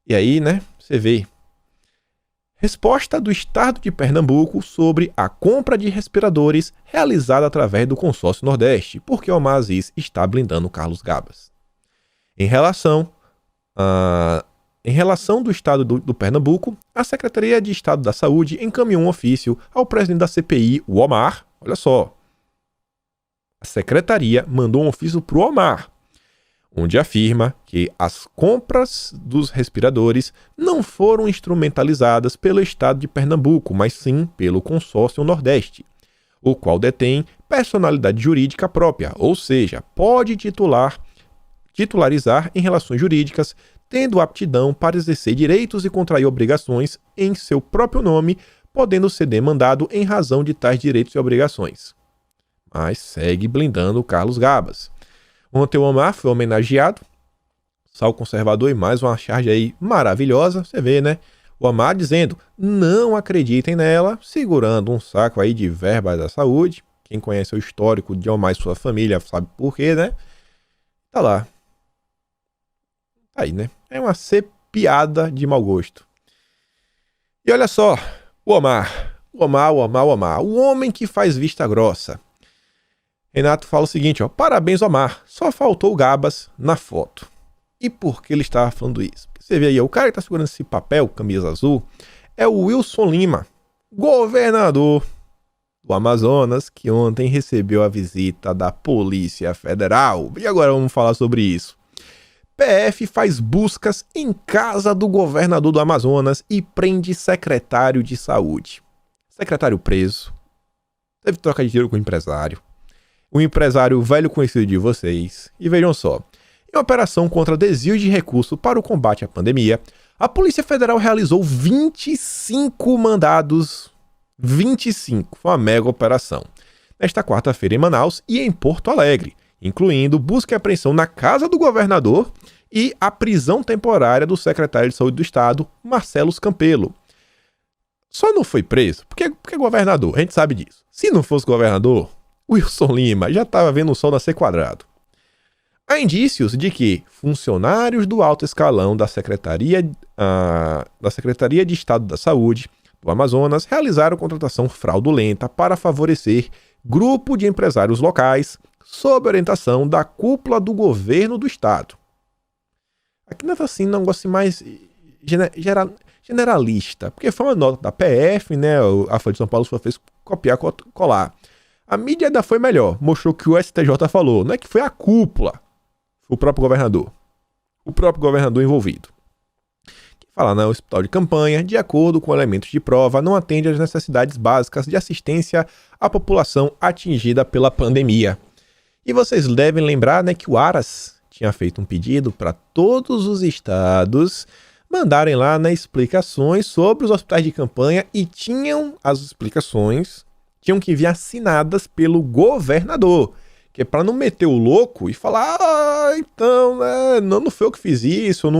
E aí, né, você vê. Resposta do Estado de Pernambuco sobre a compra de respiradores realizada através do Consórcio Nordeste, porque Omar Aziz está blindando Carlos Gabas. Em relação do Estado do Pernambuco, a Secretaria de Estado da Saúde encaminhou um ofício ao presidente da CPI, o Omar. Olha só. A Secretaria mandou um ofício para o Omar, onde afirma que as compras dos respiradores não foram instrumentalizadas pelo Estado de Pernambuco, mas sim pelo Consórcio Nordeste, o qual detém personalidade jurídica própria, ou seja, pode titularizar em relações jurídicas, tendo aptidão para exercer direitos e contrair obrigações em seu próprio nome, podendo ser demandado em razão de tais direitos e obrigações. Mas segue blindando Carlos Gabas. Ontem o Omar foi homenageado, sal conservador, e mais uma charge aí maravilhosa, você vê, né? O Omar dizendo, não acreditem nela, segurando um saco aí de verbas da saúde. Quem conhece o histórico de Omar e sua família sabe por quê, né? Tá lá. Tá aí, né? É uma piada de mau gosto. E olha só, o Omar, o homem que faz vista grossa. Renato fala o seguinte, ó, parabéns Omar, só faltou o Gabas na foto. E por que ele estava falando isso? Porque você vê aí, o cara que está segurando esse papel, camisa azul, é o Wilson Lima, governador do Amazonas, que ontem recebeu a visita da Polícia Federal. E agora vamos falar sobre isso. PF faz buscas em casa do governador do Amazonas e prende secretário de saúde. Secretário preso, teve troca de dinheiro com o empresário. O empresário velho conhecido de vocês. E vejam só, em uma operação contra desvio de recursos para o combate à pandemia, a Polícia Federal realizou 25 mandados. 25, foi uma mega operação. Nesta quarta-feira em Manaus e em Porto Alegre, incluindo busca e apreensão na casa do governador e a prisão temporária do secretário de Saúde do Estado, Marcelo Campelo. Só não foi preso porque é governador, a gente sabe disso. Se não fosse governador, Wilson Lima já estava vendo o sol nascer quadrado. Há indícios de que funcionários do alto escalão da Secretaria de Estado da Saúde do Amazonas realizaram contratação fraudulenta para favorecer grupo de empresários locais sob orientação da cúpula do governo do estado. Aqui não é assim, um negócio mais generalista, porque foi uma nota da PF, né? A Folha de São Paulo só fez copiar e colar. A mídia ainda foi melhor, mostrou que o STJ falou, não é que foi a cúpula, foi o próprio governador envolvido. Que fala, né, o hospital de campanha, de acordo com elementos de prova, não atende às necessidades básicas de assistência à população atingida pela pandemia. E vocês devem lembrar, né, que o Aras tinha feito um pedido para todos os estados mandarem lá, né, explicações sobre os hospitais de campanha e as explicações tinham que vir assinadas pelo governador, que é para não meter o louco e falar, então, né, não foi eu que fiz isso,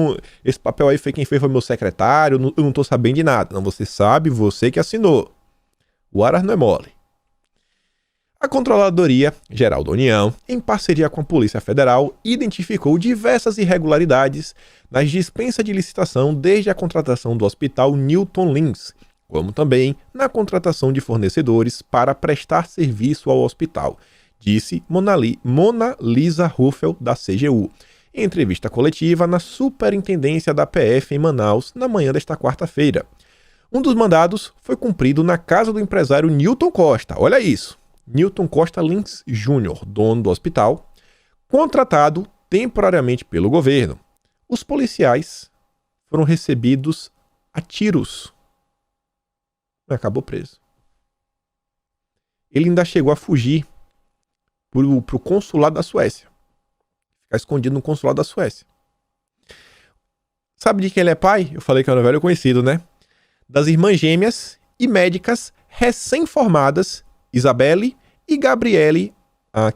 esse papel aí quem fez foi meu secretário, eu não tô sabendo de nada. Não, você sabe, você que assinou. O Aras não é mole. A Controladoria Geral da União, em parceria com a Polícia Federal, identificou diversas irregularidades nas dispensas de licitação desde a contratação do Hospital Newton Lins, como também na contratação de fornecedores para prestar serviço ao hospital, disse Mona Lisa Ruffel, da CGU, em entrevista coletiva na Superintendência da PF em Manaus, na manhã desta quarta-feira. Um dos mandados foi cumprido na casa do empresário Newton Costa. Olha isso! Newton Costa Lins Jr., dono do hospital, contratado temporariamente pelo governo. Os policiais foram recebidos a tiros. Acabou preso. Ele ainda chegou a fugir pro consulado da Suécia. Ficar escondido no consulado da Suécia. Sabe de quem ele é pai? Eu falei que era um velho conhecido, né? Das irmãs gêmeas e médicas recém-formadas, Isabelle e Gabriele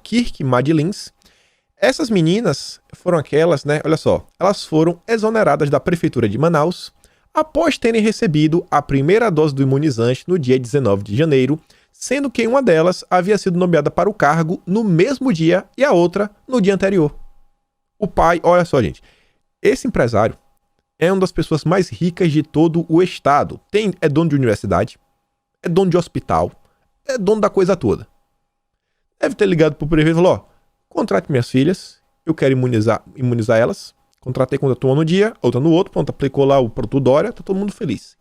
Kirk Madlins. Essas meninas foram aquelas, né? Olha só, elas foram exoneradas da Prefeitura de Manaus após terem recebido a primeira dose do imunizante no dia 19 de janeiro, sendo que uma delas havia sido nomeada para o cargo no mesmo dia e a outra no dia anterior. O pai, olha só, gente, esse empresário é uma das pessoas mais ricas de todo o estado. É dono de universidade, é dono de hospital, é dono da coisa toda. Deve ter ligado pro prefeito e falou, ó, contrate minhas filhas, eu quero imunizar elas. Contratou uma no dia, outra no outro, pronto, aplicou lá o produto Dória, tá todo mundo feliz.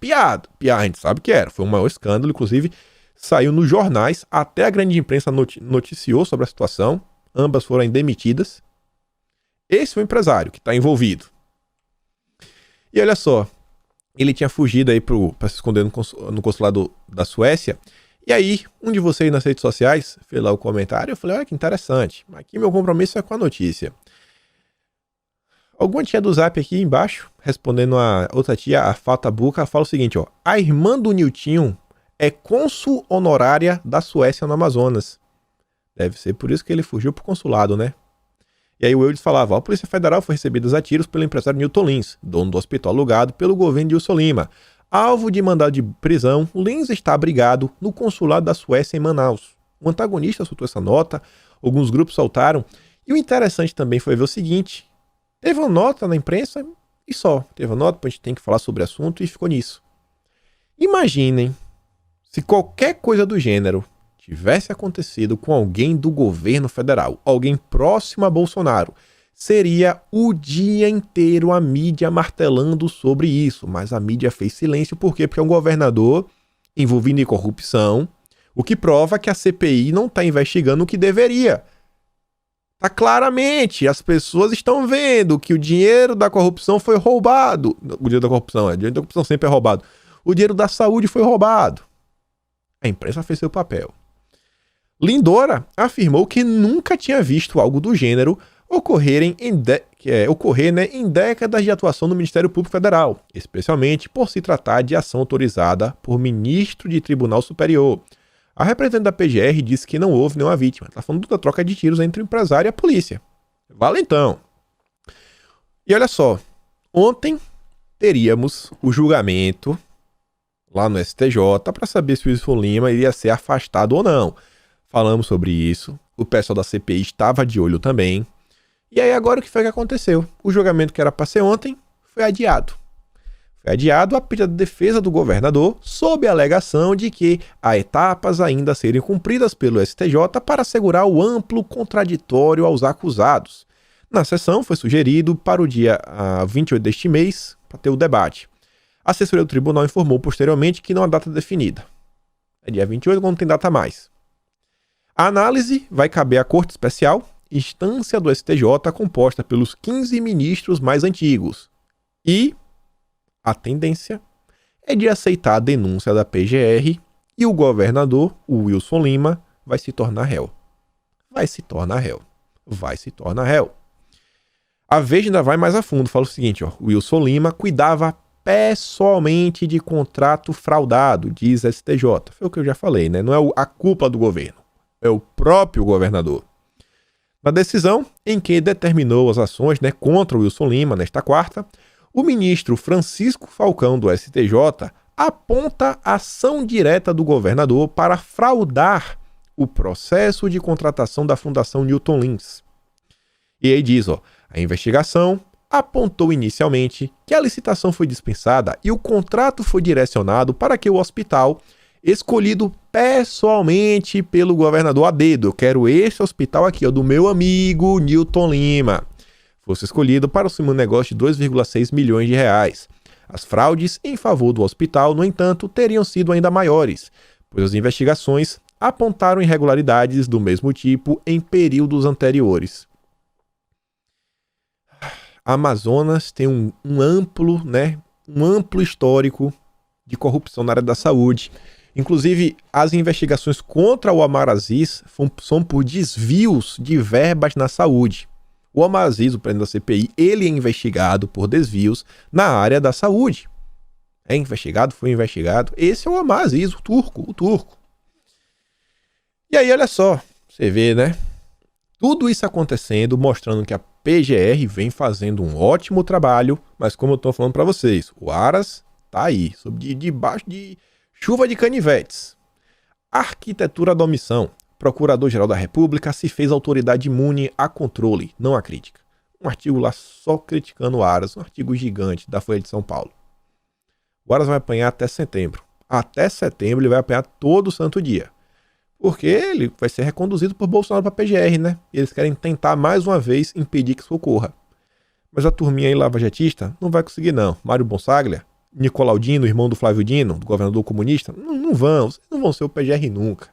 Piada, a gente sabe que era, foi um maior escândalo, inclusive saiu nos jornais, até a grande imprensa noticiou sobre a situação, ambas foram demitidas. Esse é o empresário que está envolvido. E olha só, ele tinha fugido aí para se esconder no consulado da Suécia. E aí, um de vocês nas redes sociais fez lá o comentário. Eu falei, olha que interessante. Aqui meu compromisso é com a notícia. Alguma tia do Zap aqui embaixo, respondendo a outra tia, a Fata Buca, fala o seguinte, ó. A irmã do Niltinho é cônsul honorária da Suécia no Amazonas. Deve ser por isso que ele fugiu pro consulado, né? E aí o Eudes falava, a Polícia Federal foi recebida a tiros pelo empresário Newton Lins, dono do hospital alugado pelo governo de Wilson Lima. Alvo de mandado de prisão, Lins está abrigado no consulado da Suécia em Manaus. O antagonista soltou essa nota, alguns grupos soltaram, e o interessante também foi ver o seguinte, teve uma nota na imprensa e só, teve uma nota, a gente tem que falar sobre o assunto e ficou nisso. Imaginem se qualquer coisa do gênero tivesse acontecido com alguém do governo federal, alguém próximo a Bolsonaro, seria o dia inteiro a mídia martelando sobre isso. Mas a mídia fez silêncio, por quê? Porque é um governador envolvido em corrupção, o que prova que a CPI não está investigando o que deveria. Tá claramente, as pessoas estão vendo que o dinheiro da corrupção foi roubado. O dinheiro da corrupção sempre é roubado. O dinheiro da saúde foi roubado. A imprensa fez seu papel. Lindora afirmou que nunca tinha visto algo do gênero ocorrer em décadas de atuação no Ministério Público Federal, especialmente por se tratar de ação autorizada por ministro de Tribunal Superior. A representante da PGR disse que não houve nenhuma vítima. Está falando da troca de tiros entre o empresário e a polícia. Valentão. E olha só, ontem teríamos o julgamento lá no STJ para saber se o Wilson Lima iria ser afastado ou não. Falamos sobre isso, o pessoal da CPI estava de olho também. E aí agora o que foi que aconteceu? O julgamento que era para ser ontem foi adiado. Foi adiado a pedido da defesa do governador, sob a alegação de que há etapas ainda a serem cumpridas pelo STJ para assegurar o amplo contraditório aos acusados. Na sessão foi sugerido para o dia 28 deste mês, para ter o debate. A assessoria do tribunal informou posteriormente que não há data definida. É dia 28, quando tem data a mais. A análise vai caber à Corte Especial, instância do STJ composta pelos 15 ministros mais antigos. E a tendência é de aceitar a denúncia da PGR e o governador, o Wilson Lima, vai se tornar réu. Vai se tornar réu. A Veja ainda vai mais a fundo, fala o seguinte, ó, o Wilson Lima cuidava pessoalmente de contrato fraudado, diz a STJ. Foi o que eu já falei, né? Não é a culpa do governo. É o próprio governador. Na decisão em que determinou as ações contra o Wilson Lima nesta quarta, o ministro Francisco Falcão do STJ aponta a ação direta do governador para fraudar o processo de contratação da Fundação Newton Lins. E aí diz, ó, a investigação apontou inicialmente que a licitação foi dispensada e o contrato foi direcionado para que o hospital, escolhido pessoalmente pelo governador a dedo, eu quero este hospital aqui, ó, do meu amigo Newton Lima, fosse escolhido para o negócio de 2,6 milhões de reais. As fraudes em favor do hospital, no entanto, teriam sido ainda maiores, pois as investigações apontaram irregularidades do mesmo tipo em períodos anteriores. A Amazonas tem um amplo histórico de corrupção na área da saúde. Inclusive, as investigações contra o Omar Aziz são por desvios de verbas na saúde. O Omar Aziz, o presidente da CPI, ele é investigado por desvios na área da saúde. Foi investigado. Esse é o Omar Aziz, o turco. E aí, olha só, você vê, né? Tudo isso acontecendo, mostrando que a PGR vem fazendo um ótimo trabalho, mas como eu estou falando para vocês, o Aras tá aí, debaixo de chuva de canivetes. Arquitetura da omissão. Procurador-Geral da República se fez autoridade imune a controle, não a crítica. um artigo lá só criticando o Aras, um artigo gigante da Folha de São Paulo. O Aras vai apanhar até setembro. Até setembro ele vai apanhar todo santo dia. Porque ele vai ser reconduzido por Bolsonaro para a PGR, né? E eles querem tentar mais uma vez impedir que isso ocorra. Mas a turminha aí lavajatista não vai conseguir não. Mário Bonsaglia, Nicolau Dino, irmão do Flávio Dino, do governador comunista, não vão. Vocês não vão ser o PGR nunca.